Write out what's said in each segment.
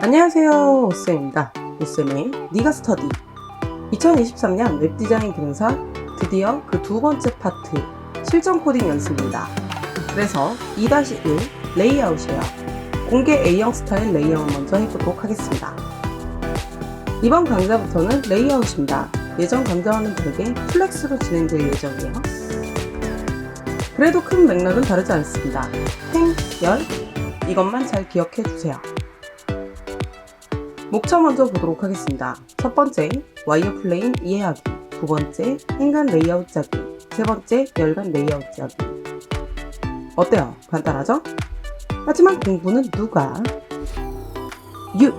안녕하세요, 오쌤입니다. 오쌤의 니가 스터디 2023년 웹디자인 기능사 드디어 그 두 번째 파트 실전 코딩 연습입니다. 그래서 2-1 레이아웃이에요. 공개 A형 스타일 레이아웃 먼저 해보도록 하겠습니다. 이번 강좌부터는 레이아웃입니다. 예전 강좌와는 다르게 플렉스로 진행될 예정이에요. 그래도 큰 맥락은 다르지 않습니다. 행, 열, 이것만 잘 기억해 주세요. 목차 먼저 보도록 하겠습니다. 첫 번째, 와이어플레인 이해하기. 두 번째, 행간 레이아웃 짜기. 세 번째, 열간 레이아웃 짜기. 어때요? 간단하죠? 하지만 공부는 누가? 유!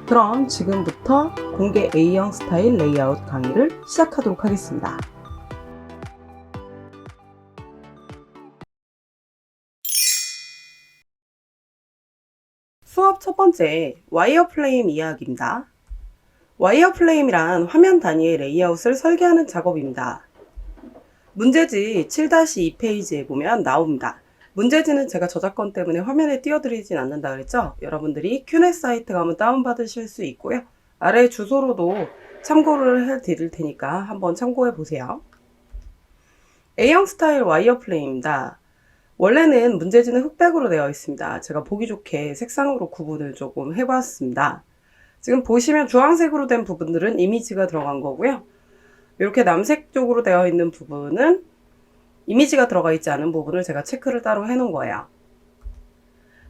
그럼 지금부터 공개 A형 스타일 레이아웃 강의를 시작하도록 하겠습니다. 수업 첫 번째, 와이어플레임 이해하기입니다. 와이어플레임이란 화면 단위의 레이아웃을 설계하는 작업입니다. 문제지 7-2 페이지에 보면 나옵니다. 문제지는 제가 저작권 때문에 화면에 띄워드리진 않는다 그랬죠? 여러분들이 큐넷 사이트 가면 다운받으실 수 있고요. 아래 주소로도 참고를 해드릴 테니까 한번 참고해 보세요. A형 스타일 와이어플레임입니다. 원래는 문제지는 흑백으로 되어 있습니다. 제가 보기 좋게 색상으로 구분을 조금 해봤습니다. 지금 보시면 주황색으로 된 부분들은 이미지가 들어간 거고요. 이렇게 남색 쪽으로 되어 있는 부분은 이미지가 들어가 있지 않은 부분을 제가 체크를 따로 해놓은 거예요.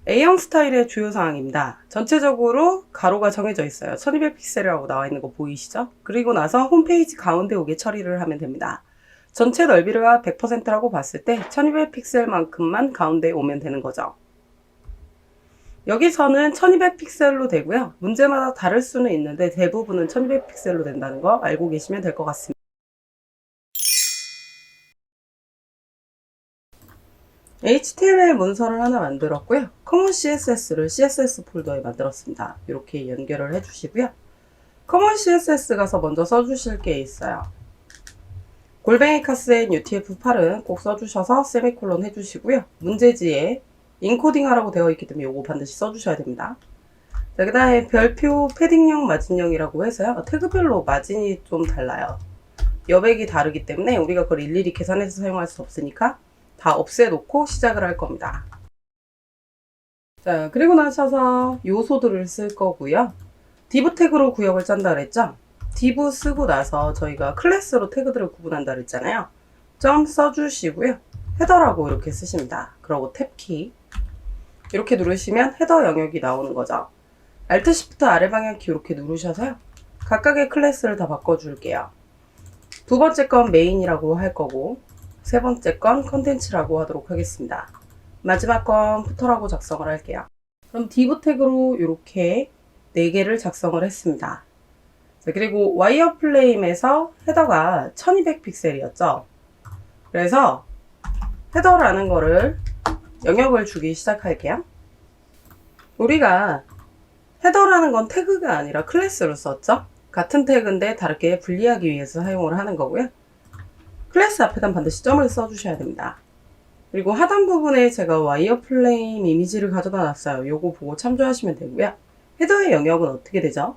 A형 스타일의 주요 사항입니다. 전체적으로 가로가 정해져 있어요. 1200픽셀이라고 나와 있는 거 보이시죠? 그리고 나서 홈페이지 가운데 오게 처리를 하면 됩니다. 전체 넓이가 100%라고 봤을 때 1200픽셀만큼만 가운데에 오면 되는 거죠. 여기서는 1200픽셀로 되고요. 문제마다 다를 수는 있는데 대부분은 1200픽셀로 된다는 거 알고 계시면 될 것 같습니다. HTML 문서를 하나 만들었고요. 커먼 CSS를 CSS 폴더에 만들었습니다. 이렇게 연결을 해주시고요. 커먼 CSS 가서 먼저 써주실 게 있어요. 골뱅이 카스엔 UTF-8은 꼭 써주셔서 세미콜론 해주시고요. 문제지에 인코딩 하라고 되어 있기 때문에 이거 반드시 써주셔야 됩니다. 자, 그 다음에 별표 패딩형 마진형이라고 해서요. 태그별로 마진이 좀 달라요. 여백이 다르기 때문에 우리가 그걸 일일이 계산해서 사용할 수 없으니까 다 없애놓고 시작을 할 겁니다. 자, 그리고 나셔서 요소들을 쓸 거고요. div 태그로 구역을 짠다 그랬죠? div 쓰고 나서 저희가 클래스로 태그들을 구분한다 그랬잖아요. 점 써주시고요. 헤더라고 이렇게 쓰십니다. 그리고 탭키 이렇게 누르시면 헤더 영역이 나오는 거죠. Alt Shift 아래 방향키 이렇게 누르셔서요. 각각의 클래스를 다 바꿔줄게요. 두 번째 건 메인이라고 할 거고 세 번째 건 컨텐츠라고 하도록 하겠습니다. 마지막 건 푸터라고 작성을 할게요. 그럼 div 태그로 이렇게 4개를 작성을 했습니다. 자, 그리고 와이어플레임에서 헤더가 1200픽셀이었죠. 그래서 헤더라는 거를 영역을 주기 시작할게요. 우리가 헤더라는 건 태그가 아니라 클래스로 썼죠. 같은 태그인데 다르게 분리하기 위해서 사용을 하는 거고요. 클래스 앞에다 반드시 점을 써주셔야 됩니다. 그리고 하단 부분에 제가 와이어플레임 이미지를 가져다 놨어요. 요거 보고 참조하시면 되고요. 헤더의 영역은 어떻게 되죠?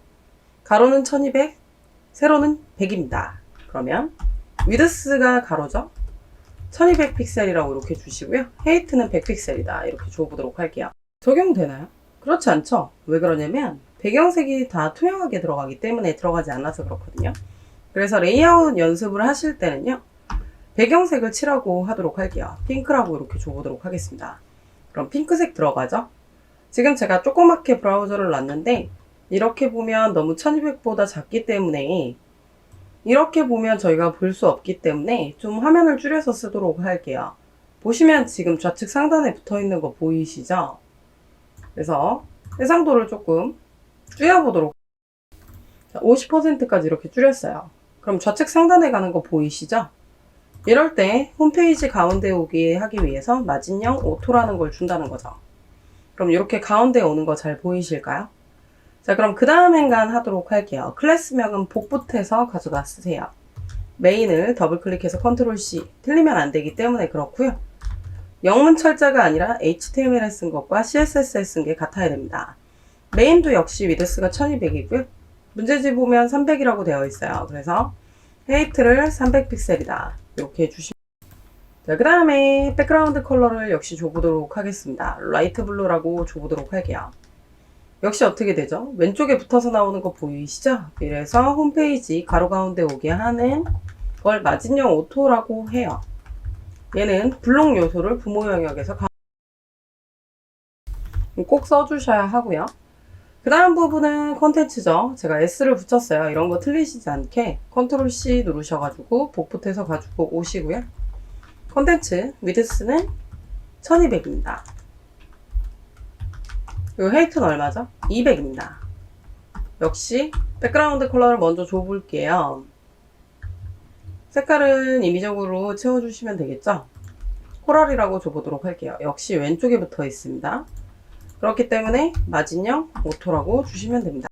가로는 1200, 세로는 100입니다. 그러면 위드스가 가로죠? 1200픽셀이라고 이렇게 주시고요. 헤이트는 100픽셀이다. 이렇게 줘보도록 할게요. 적용되나요? 그렇지 않죠? 왜 그러냐면 배경색이 다 투명하게 들어가기 때문에 들어가지 않아서 그렇거든요. 그래서 레이아웃 연습을 하실 때는요. 배경색을 칠하고 하도록 할게요. 핑크라고 이렇게 줘보도록 하겠습니다. 그럼 핑크색 들어가죠? 지금 제가 조그맣게 브라우저를 놨는데 이렇게 보면 너무 1200보다 작기 때문에 이렇게 보면 저희가 볼 수 없기 때문에 좀 화면을 줄여서 쓰도록 할게요. 보시면 지금 좌측 상단에 붙어 있는 거 보이시죠? 그래서 해상도를 조금 줄여보도록 50%까지 이렇게 줄였어요. 그럼 좌측 상단에 가는 거 보이시죠? 이럴 때 홈페이지 가운데 오게 하기 위해서 마진형 오토라는 걸 준다는 거죠. 그럼 이렇게 가운데 오는 거 잘 보이실까요? 자, 그럼 그 다음 행간 하도록 할게요. 클래스명은 복붙해서 가져다 쓰세요. 메인을 더블 클릭해서 컨트롤 C. 틀리면 안 되기 때문에 그렇고요. 영문 철자가 아니라 HTML에 쓴 것과 CSS에 쓴 게 같아야 됩니다. 메인도 역시 위드스가 1200이고요. 문제지 보면 300이라고 되어 있어요. 그래서 헤이트를 300픽셀이다. 이렇게 해주시면. 자, 그 다음에 백그라운드 컬러를 역시 줘보도록 하겠습니다. 라이트 블루라고 줘보도록 할게요. 역시 어떻게 되죠? 왼쪽에 붙어서 나오는 거 보이시죠? 이래서 홈페이지 가로 가운데 오게 하는 걸 마진형 오토라고 해요. 얘는 블록 요소를 부모 영역에서 꼭 써주셔야 하고요. 그 다음 부분은 컨텐츠죠. 제가 S를 붙였어요. 이런 거 틀리시지 않게 컨트롤 C 누르셔가지고 복붙해서 가지고 오시고요. 컨텐츠 위드스는 1200입니다. 그리고 헤이트는 얼마죠? 200입니다. 역시 백그라운드 컬러를 먼저 줘볼게요. 색깔은 임의적으로 채워주시면 되겠죠? 코랄이라고 줘보도록 할게요. 역시 왼쪽에 붙어 있습니다. 그렇기 때문에 마진형 오토라고 주시면 됩니다.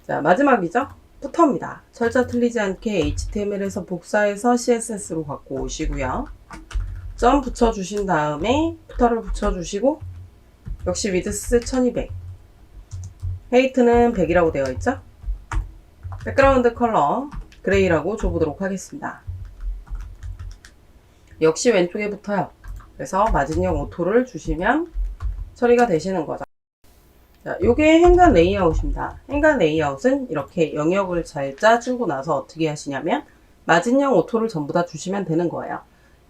자, 마지막이죠? 푸터입니다. 철자 틀리지 않게 HTML에서 복사해서 CSS로 갖고 오시고요. 점 붙여주신 다음에 푸터를 붙여주시고 역시 위드스 1200 헤이트는 100이라고 되어 있죠? 백그라운드 컬러 그레이라고 줘보도록 하겠습니다. 역시 왼쪽에 붙어요. 그래서 마진형 오토를 주시면 처리가 되시는 거죠. 자, 요게 행간 레이아웃입니다. 행간 레이아웃은 이렇게 영역을 잘 짜주고 나서 어떻게 하시냐면 마진형 오토를 전부 다 주시면 되는 거예요.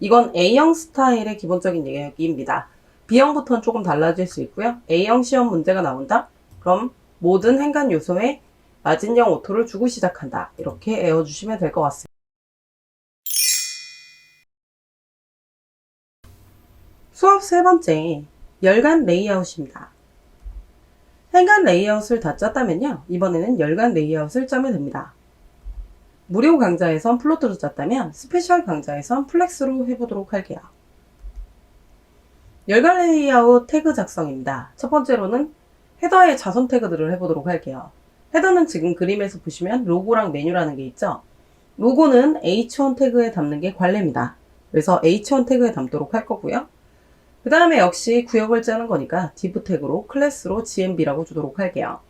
이건 A형 스타일의 기본적인 영역입니다. B형부터는 조금 달라질 수 있고요. A형 시험 문제가 나온다? 그럼 모든 행간 요소에 마진형 오토를 주고 시작한다. 이렇게 외워주시면 될 것 같습니다. 수업 세 번째, 열간 레이아웃입니다. 행간 레이아웃을 다 짰다면요. 이번에는 열간 레이아웃을 짜면 됩니다. 무료 강좌에선 플로트로 짰다면 스페셜 강좌에선 플렉스로 해보도록 할게요. 열간 레이아웃 태그 작성입니다. 첫 번째로는 헤더에 자선 태그들을 해보도록 할게요. 헤더는 지금 그림에서 보시면 로고랑 메뉴라는 게 있죠. 로고는 H1 태그에 담는 게 관례입니다. 그래서 H1 태그에 담도록 할 거고요. 그 다음에 역시 구역을 짜는 거니까 div 태그로 클래스로 GMB라고 주도록 할게요.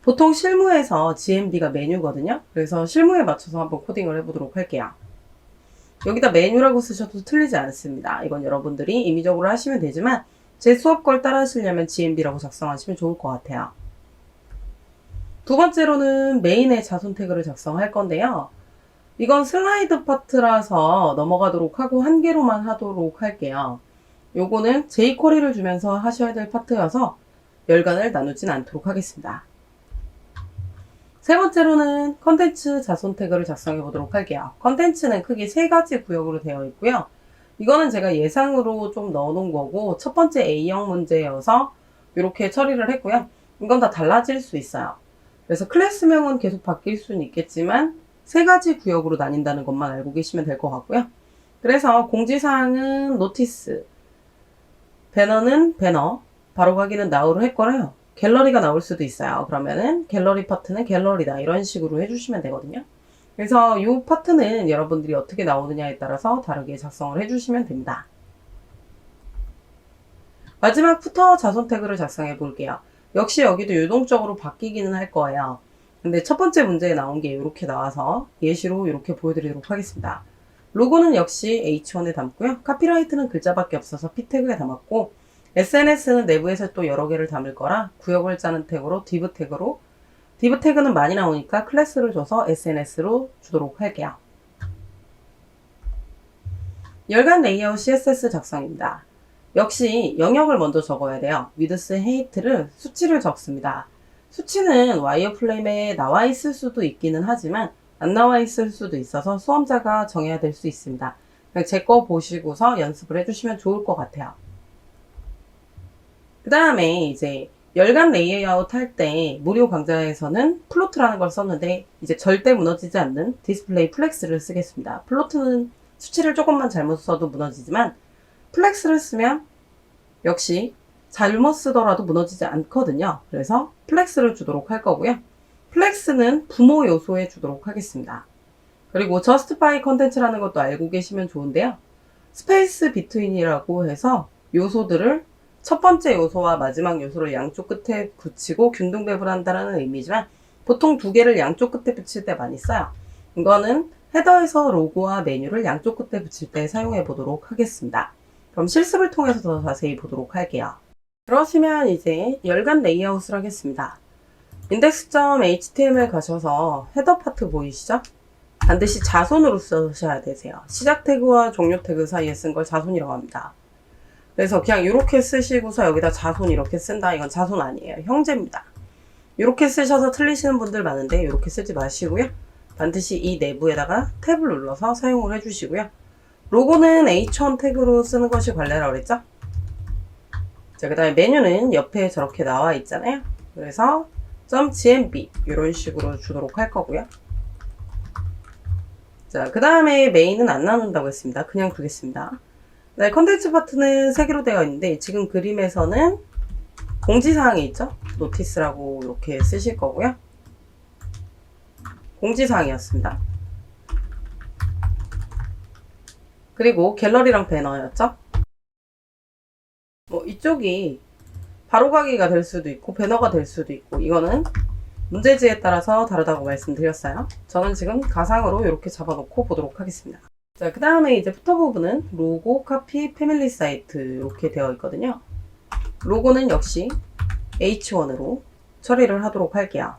보통 실무에서 GMB가 메뉴거든요. 그래서 실무에 맞춰서 한번 코딩을 해보도록 할게요. 여기다 메뉴라고 쓰셔도 틀리지 않습니다. 이건 여러분들이 임의적으로 하시면 되지만 제 수업 걸 따라 하시려면 GMB라고 작성하시면 좋을 것 같아요. 두 번째로는 메인의 자손 태그를 작성할 건데요. 이건 슬라이드 파트라서 넘어가도록 하고 한 개로만 하도록 할게요. 요거는 jQuery를 주면서 하셔야 될 파트여서 열간을 나누진 않도록 하겠습니다. 세 번째로는 컨텐츠 자손 태그를 작성해 보도록 할게요. 컨텐츠는 크게 세 가지 구역으로 되어 있고요. 이거는 제가 예상으로 좀 넣어 놓은 거고 첫 번째 A형 문제여서 이렇게 처리를 했고요. 이건 다 달라질 수 있어요. 그래서 클래스명은 계속 바뀔 수는 있겠지만 세 가지 구역으로 나뉜다는 것만 알고 계시면 될 것 같고요. 그래서 공지사항은 노티스, 배너는 배너, 바로 가기는 now로 했거래요. 갤러리가 나올 수도 있어요. 그러면은 갤러리 파트는 갤러리다 이런 식으로 해주시면 되거든요. 그래서 이 파트는 여러분들이 어떻게 나오느냐에 따라서 다르게 작성을 해주시면 됩니다. 마지막 푸터 자손 태그를 작성해 볼게요. 역시 여기도 유동적으로 바뀌기는 할 거예요. 근데 첫 번째 문제에 나온 게 이렇게 나와서 예시로 이렇게 보여드리도록 하겠습니다. 로고는 역시 H1에 담고요. 카피라이트는 글자밖에 없어서 P 태그에 담았고 SNS는 내부에서 또 여러 개를 담을 거라 구역을 짜는 태그로 div 태그로 div 태그는 많이 나오니까 클래스를 줘서 SNS로 주도록 할게요. 열간 레이아웃 CSS 작성입니다. 역시 영역을 먼저 적어야 돼요. width, height를 수치를 적습니다. 수치는 와이어프레임에 나와 있을 수도 있기는 하지만 안 나와 있을 수도 있어서 수험자가 정해야 될 수 있습니다. 제 거 보시고서 연습을 해주시면 좋을 것 같아요. 그 다음에 이제 열간 레이아웃 할 때 무료 강좌에서는 플로트라는 걸 썼는데 이제 절대 무너지지 않는 디스플레이 플렉스를 쓰겠습니다. 플로트는 수치를 조금만 잘못 써도 무너지지만 플렉스를 쓰면 역시 잘못 쓰더라도 무너지지 않거든요. 그래서 플렉스를 주도록 할 거고요. 플렉스는 부모 요소에 주도록 하겠습니다. 그리고 justify 컨텐츠라는 것도 알고 계시면 좋은데요. 스페이스 비트윈이라고 해서 요소들을 첫 번째 요소와 마지막 요소를 양쪽 끝에 붙이고 균등 배분한다는 의미지만 보통 두 개를 양쪽 끝에 붙일 때 많이 써요. 이거는 헤더에서 로고와 메뉴를 양쪽 끝에 붙일 때 사용해 보도록 하겠습니다. 그럼 실습을 통해서 더 자세히 보도록 할게요. 그러시면 이제 열간 레이아웃을 하겠습니다. index.html 가셔서 헤더 파트 보이시죠? 반드시 자손으로 쓰셔야 되세요. 시작 태그와 종료 태그 사이에 쓴 걸 자손이라고 합니다. 그래서 그냥 이렇게 쓰시고서 여기다 자손 이렇게 쓴다. 이건 자손 아니에요. 형제입니다. 이렇게 쓰셔서 틀리시는 분들 많은데 이렇게 쓰지 마시고요. 반드시 이 내부에다가 탭을 눌러서 사용을 해주시고요. 로고는 H1 태그로 쓰는 것이 관례라고 그랬죠? 자, 그 다음에 메뉴는 옆에 저렇게 나와 있잖아요. 그래서 .gmb 이런 식으로 주도록 할 거고요. 자, 그 다음에 메인은 안 나눈다고 했습니다. 그냥 두겠습니다. 네, 컨텐츠 파트는 3개로 되어 있는데 지금 그림에서는 공지사항이 있죠? 노티스라고 이렇게 쓰실 거고요. 공지사항이었습니다. 그리고 갤러리랑 배너였죠? 이쪽이 바로가기가 될 수도 있고 배너가 될 수도 있고 이거는 문제지에 따라서 다르다고 말씀드렸어요. 저는 지금 가상으로 이렇게 잡아놓고 보도록 하겠습니다. 자, 그 다음에 이제 부터 부분은 로고, 카피, 패밀리 사이트 이렇게 되어 있거든요. 로고는 역시 H1으로 처리를 하도록 할게요.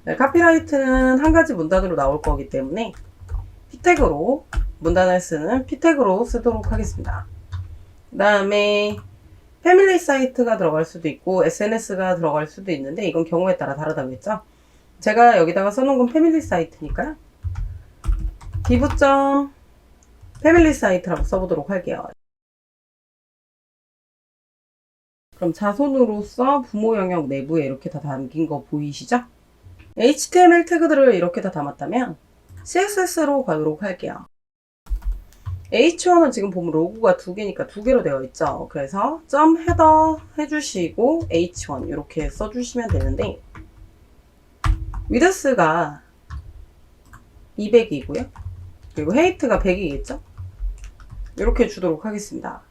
네, 카피라이트는 한 가지 문단으로 나올 거기 때문에 P태그로 문단을 쓰는 P태그로 쓰도록 하겠습니다. 그 다음에 패밀리 사이트가 들어갈 수도 있고 SNS가 들어갈 수도 있는데 이건 경우에 따라 다르다고 했죠. 제가 여기다가 써놓은 건 패밀리 사이트니까요. div. 패밀리 사이트라고 써보도록 할게요. 그럼 자손으로서 부모 영역 내부에 이렇게 다 담긴 거 보이시죠? HTML 태그들을 이렇게 다 담았다면 CSS로 가도록 할게요. H1은 지금 보면 로고가 2개니까 2개로 되어 있죠. 그래서 .header 해주시고 H1 이렇게 써주시면 되는데 width가 200이고요. 그리고 height가 100이겠죠? 이렇게 주도록 하겠습니다.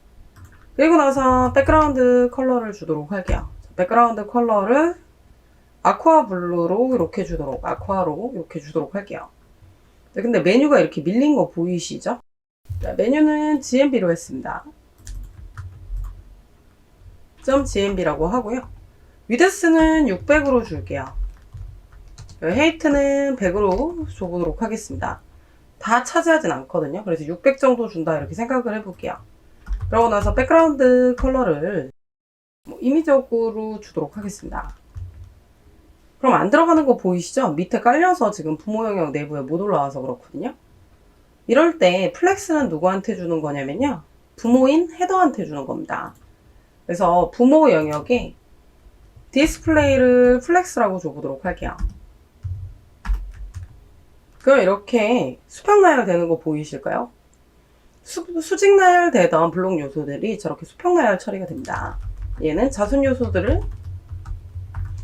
그리고 나서 백그라운드 컬러를 주도록 할게요. 백그라운드 컬러를 아쿠아 블루로 이렇게 주도록, 아쿠아로 이렇게 주도록 할게요. 근데 메뉴가 이렇게 밀린 거 보이시죠? 자, 메뉴는 GMB로 했습니다. .gmb라고 하고요. 위드스는 600으로 줄게요. 헤이트는 100으로 줘보도록 하겠습니다. 다 차지하진 않거든요. 그래서 600 정도 준다 이렇게 생각을 해볼게요. 그러고 나서 백그라운드 컬러를 임의적으로 주도록 하겠습니다. 그럼 안 들어가는 거 보이시죠? 밑에 깔려서 지금 부모 영역 내부에 못 올라와서 그렇거든요. 이럴 때 플렉스는 누구한테 주는 거냐면요. 부모인 헤더한테 주는 겁니다. 그래서 부모 영역에 디스플레이를 플렉스라고 줘보도록 할게요. 그럼 이렇게 수평 나열되는 거 보이실까요? 수직 나열되던 블록 요소들이 저렇게 수평 나열 처리가 됩니다. 얘는 자손 요소들을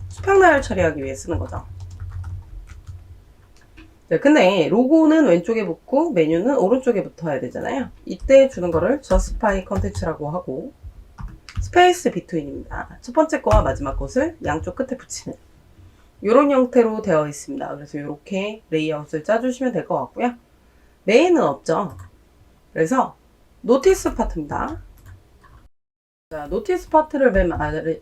수평 나열 처리하기 위해 쓰는 거죠. 네, 근데 로고는 왼쪽에 붙고 메뉴는 오른쪽에 붙어야 되잖아요. 이때 주는 거를 justify content라고 하고 스페이스 비트윈입니다. 첫 번째 거와 마지막 것을 양쪽 끝에 붙이는 이런 형태로 되어 있습니다. 그래서 이렇게 레이아웃을 짜주시면 될 것 같고요. 메인은 없죠. 그래서 노티스 파트입니다. 자, 노티스 파트를 맨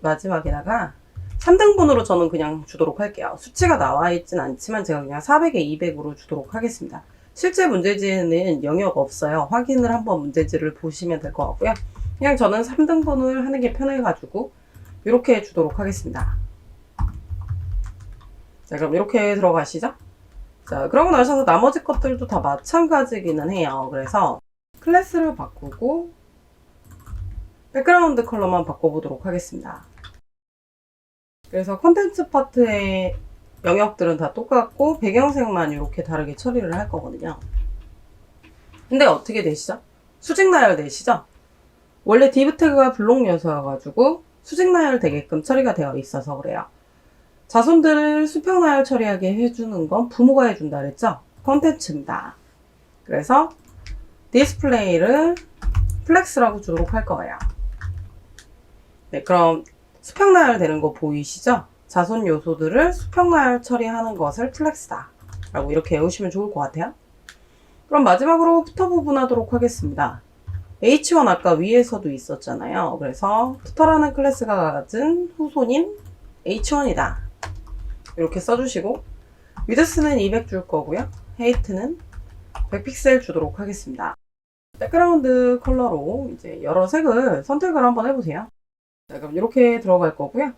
마지막에다가 3등분으로 저는 그냥 주도록 할게요. 수치가 나와 있진 않지만 제가 그냥 400에 200으로 주도록 하겠습니다. 실제 문제지에는 영역 없어요. 확인을 한번 문제지를 보시면 될 것 같고요. 그냥 저는 3등분을 하는 게 편해가지고 이렇게 주도록 하겠습니다. 자, 그럼 이렇게 들어가시죠. 자, 그러고 나셔서 나머지 것들도 다 마찬가지기는 해요. 그래서 클래스를 바꾸고 백그라운드 컬러만 바꿔보도록 하겠습니다. 그래서 컨텐츠 파트의 영역들은 다 똑같고 배경색만 이렇게 다르게 처리를 할 거거든요. 근데 어떻게 되시죠? 수직 나열 되시죠? 원래 div 태그가 블록 요소여가지고 수직 나열 되게끔 처리가 되어 있어서 그래요. 자손들을 수평 나열 처리하게 해주는 건 부모가 해준다 그랬죠? 컨텐츠입니다. 그래서 디스플레이를 플렉스라고 주도록 할 거예요. 네, 그럼 수평 나열되는 거 보이시죠? 자손 요소들을 수평 나열 처리하는 것을 플렉스다 라고 이렇게 외우시면 좋을 것 같아요. 그럼 마지막으로 푸터 부분하도록 하겠습니다. H1 아까 위에서도 있었잖아요. 그래서 푸터라는 클래스가 가진 후손인 H1이다. 이렇게 써주시고 위드스는 200 줄 거고요. 헤이트는 100픽셀 주도록 하겠습니다. 백그라운드 컬러로 이제 여러 색을 선택을 한번 해보세요. 자, 그럼 이렇게 들어갈 거고요.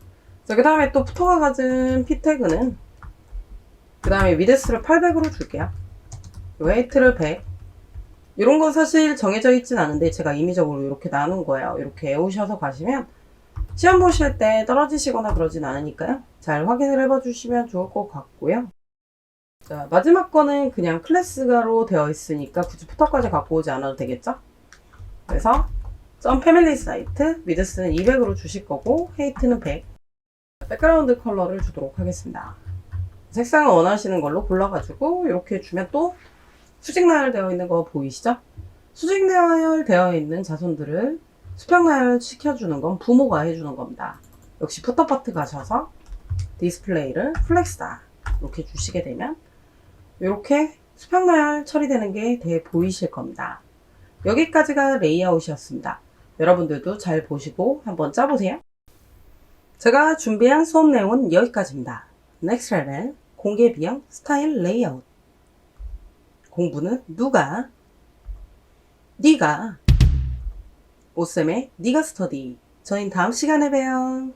자, 그 다음에 또 푸터가 가진 P 태그는 그 다음에 위드스를 800으로 줄게요. 헤이트를 100. 이런 건 사실 정해져 있진 않은데 제가 임의적으로 이렇게 나눈 거예요. 이렇게 외우셔서 가시면 시험 보실 때 떨어지시거나 그러진 않으니까요. 잘 확인을 해봐 주시면 좋을 것 같고요. 자, 마지막 거는 그냥 클래스가로 되어 있으니까 굳이 푸터까지 갖고 오지 않아도 되겠죠? 그래서 점 패밀리 사이트 위드스는 200으로 주실 거고 헤이트는 100. 백그라운드 컬러를 주도록 하겠습니다. 색상을 원하시는 걸로 골라가지고 이렇게 주면 또 수직 나열되어 있는 거 보이시죠? 수직 나열되어 있는 자손들을 수평 나열 시켜주는 건 부모가 해주는 겁니다. 역시 푸터 파트 가셔서 디스플레이를 플렉스다 이렇게 주시게 되면 이렇게 수평 나열 처리되는 게 보이실 겁니다. 여기까지가 레이아웃이었습니다. 여러분들도 잘 보시고 한번 짜보세요. 제가 준비한 수업 내용은 여기까지입니다. 넥스트 레벨 공개 비형 스타일 레이아웃. 공부는 누가? 네가. 오쌤의 네가 스터디. 저희는 다음 시간에 봬요.